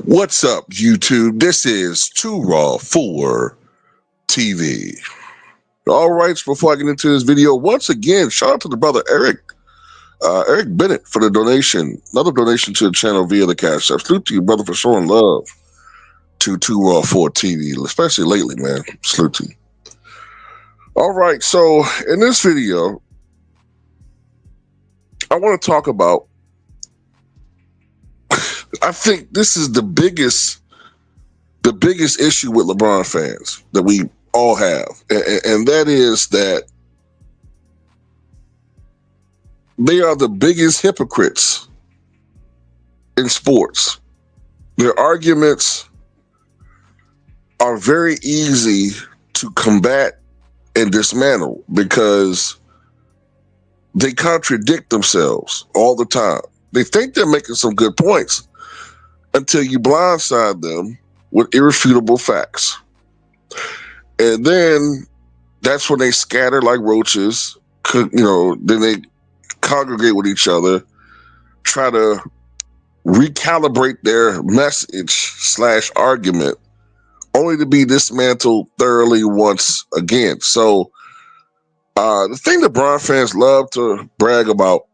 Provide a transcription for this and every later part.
What's up, YouTube? This is Too Raw for TV. All right, so before I get into this video, once again, shout out to the brother Eric Bennett for the donation. Another donation to the channel via the Cash App. Salute to you, brother, for showing love to Too Raw for TV, especially lately, man. Salute to you. All right, so in this video, I want to talk about, I think this is the biggest issue with LeBron fans that we all have, and that is that they are the biggest hypocrites in sports. Their arguments are very easy to combat and dismantle because they contradict themselves all the time. They think they're making some good points until you blindside them with irrefutable facts. And then that's when they scatter like roaches, then they congregate with each other, try to recalibrate their message / argument, only to be dismantled thoroughly once again. So the thing that LeBron fans love to brag about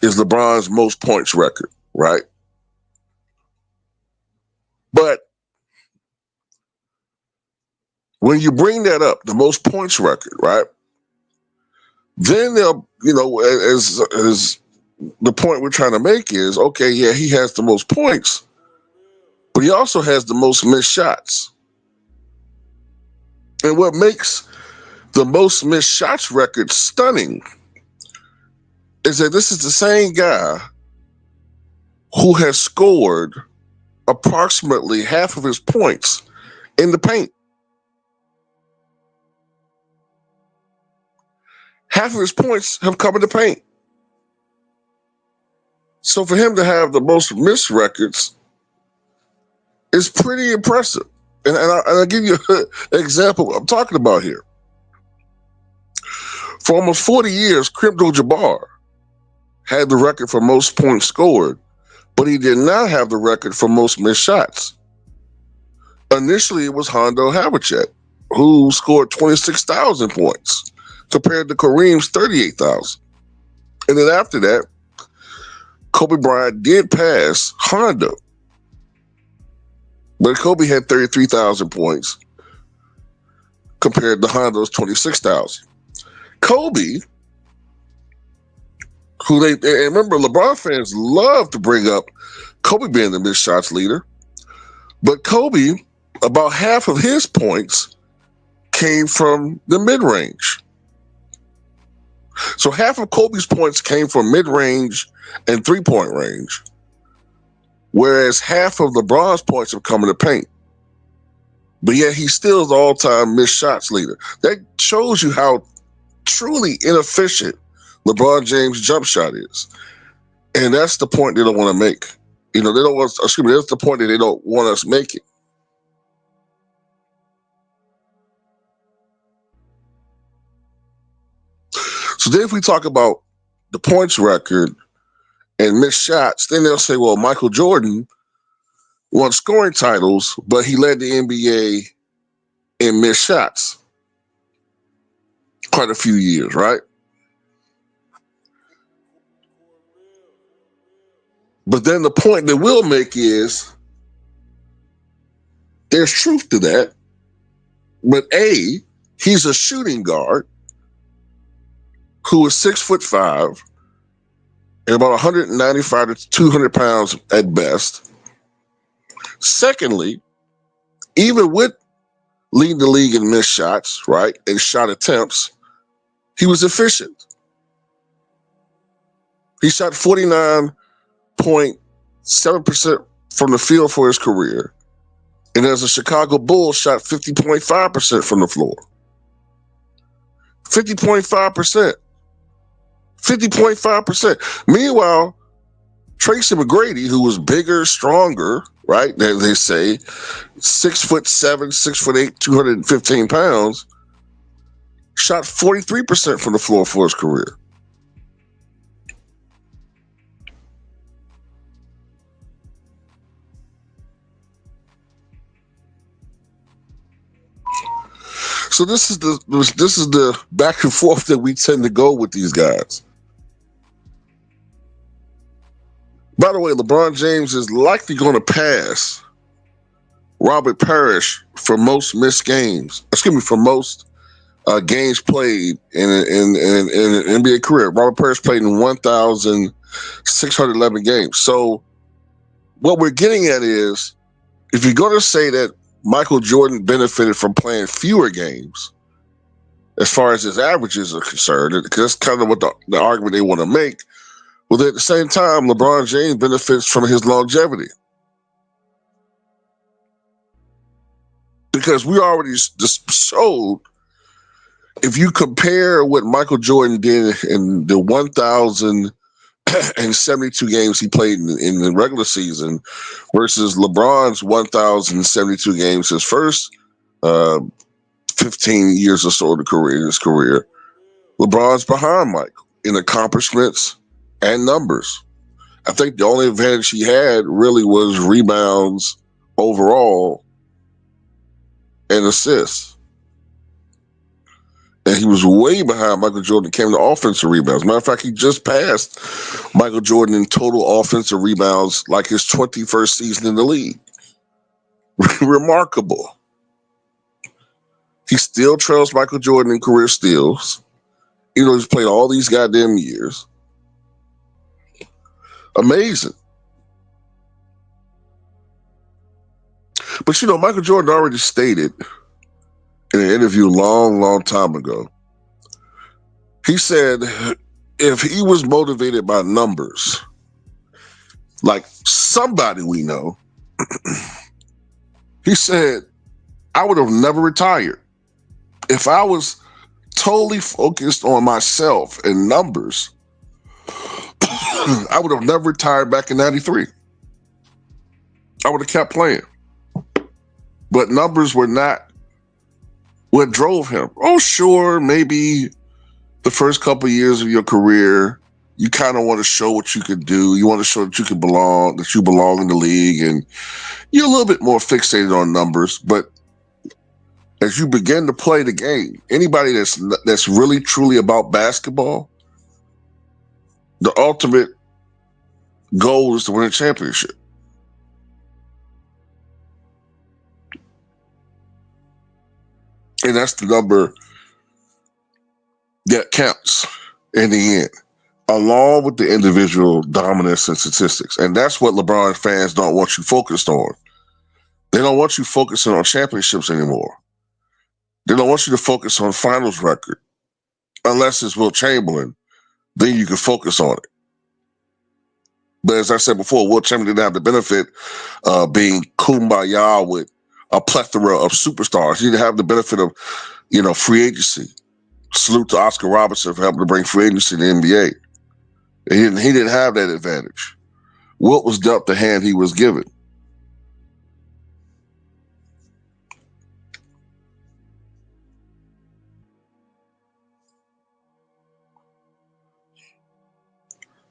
is LeBron's most points record, right? But when you bring that up, the most points record, right? Then they'll, as the point we're trying to make is, okay, yeah, he has the most points, but he also has the most missed shots. And what makes the most missed shots record stunning is that this is the same guy who has scored approximately half of his points in the paint. Half of his points have come in the paint. So for him to have the most missed records is pretty impressive. And I'll give you an example I'm talking about here. For almost 40 years, Kareem Abdul-Jabbar had the record for most points scored, but he did not have the record for most missed shots. Initially, it was Hondo Havlicek, who scored 26,000 points compared to Kareem's 38,000. And then after that, Kobe Bryant did pass Hondo, but Kobe had 33,000 points compared to Hondo's 26,000. Kobe, and remember, LeBron fans love to bring up Kobe being the missed shots leader, but Kobe, about half of his points came from the mid-range. So half of Kobe's points came from mid-range and three-point range, whereas half of LeBron's points have come in the paint. But yet he still is the all-time missed shots leader. That shows you how truly inefficient LeBron James' jump shot is. And that's the point they don't want to make. That's the point that they don't want us making. So then if we talk about the points record and missed shots, then they'll say, well, Michael Jordan won scoring titles, but he led the NBA in missed shots quite a few years, right? But then the point that we'll make is there's truth to that. But A, he's a shooting guard who is 6'5" and about 195 to 200 pounds at best. Secondly, even with leading the league in missed shots, right, and shot attempts, he was efficient. He shot 49.7% from the field for his career, and as a Chicago Bull, shot 50.5% from the floor. 50.5%. 50.5%. Meanwhile, Tracy McGrady, who was bigger, stronger, right? They say 6'7", 6'8", 215 pounds, shot 43% from the floor for his career. So this is the back and forth that we tend to go with these guys. By the way, LeBron James is likely going to pass Robert Parrish for most missed games. Excuse me, for most games played in an NBA career. Robert Parrish played in 1,611 games. So what we're getting at is, if you're going to say that Michael Jordan benefited from playing fewer games, as far as his averages are concerned, because that's kind of what the argument they want to make. Well, at the same time, LeBron James benefits from his longevity. Because we already just showed, if you compare what Michael Jordan did in the 1,072 games he played in the regular season versus LeBron's 1,072 games his first 15 years or so of his career, LeBron's behind Michael in accomplishments and numbers. I think the only advantage he had really was rebounds overall and assists. And he was way behind Michael Jordan when it came to offensive rebounds. Matter of fact, he just passed Michael Jordan in total offensive rebounds like his 21st season in the league. Remarkable. He still trails Michael Jordan in career steals. Even though he's played all these goddamn years. Amazing. But Michael Jordan already stated in an interview long time ago, he said if he was motivated by numbers, like somebody we know, he said, I would have never retired. If I was totally focused on myself and numbers, I would have never retired back in 93. I would have kept playing. But numbers were not what drove him. Oh, sure, maybe the first couple of years of your career, you kind of want to show what you could do. You want to show that you belong in the league, and you're a little bit more fixated on numbers. But as you begin to play the game, anybody that's really truly about basketball, the ultimate goal is to win a championship. And that's the number that counts in the end, along with the individual dominance and statistics. And that's what LeBron fans don't want you focused on. They don't want you focusing on championships anymore. They don't want you to focus on finals record. Unless it's Wilt Chamberlain, then you can focus on it. But as I said before, Wilt Chamberlain didn't have the benefit of being kumbaya with a plethora of superstars. He didn't have the benefit of, free agency. Salute to Oscar Robertson for helping to bring free agency to the NBA. He didn't have that advantage. Wilt was dealt the hand he was given.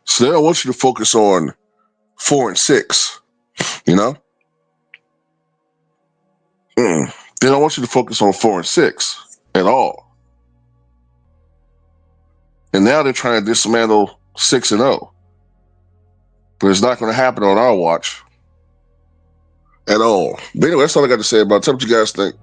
So they don't want you to focus on 4 and 6, They don't want you to focus on 4 and 6 at all. And now they're trying to dismantle 6 and 0. But it's not going to happen on our watch at all. But anyway, that's all I got to say about it. Tell me what you guys think.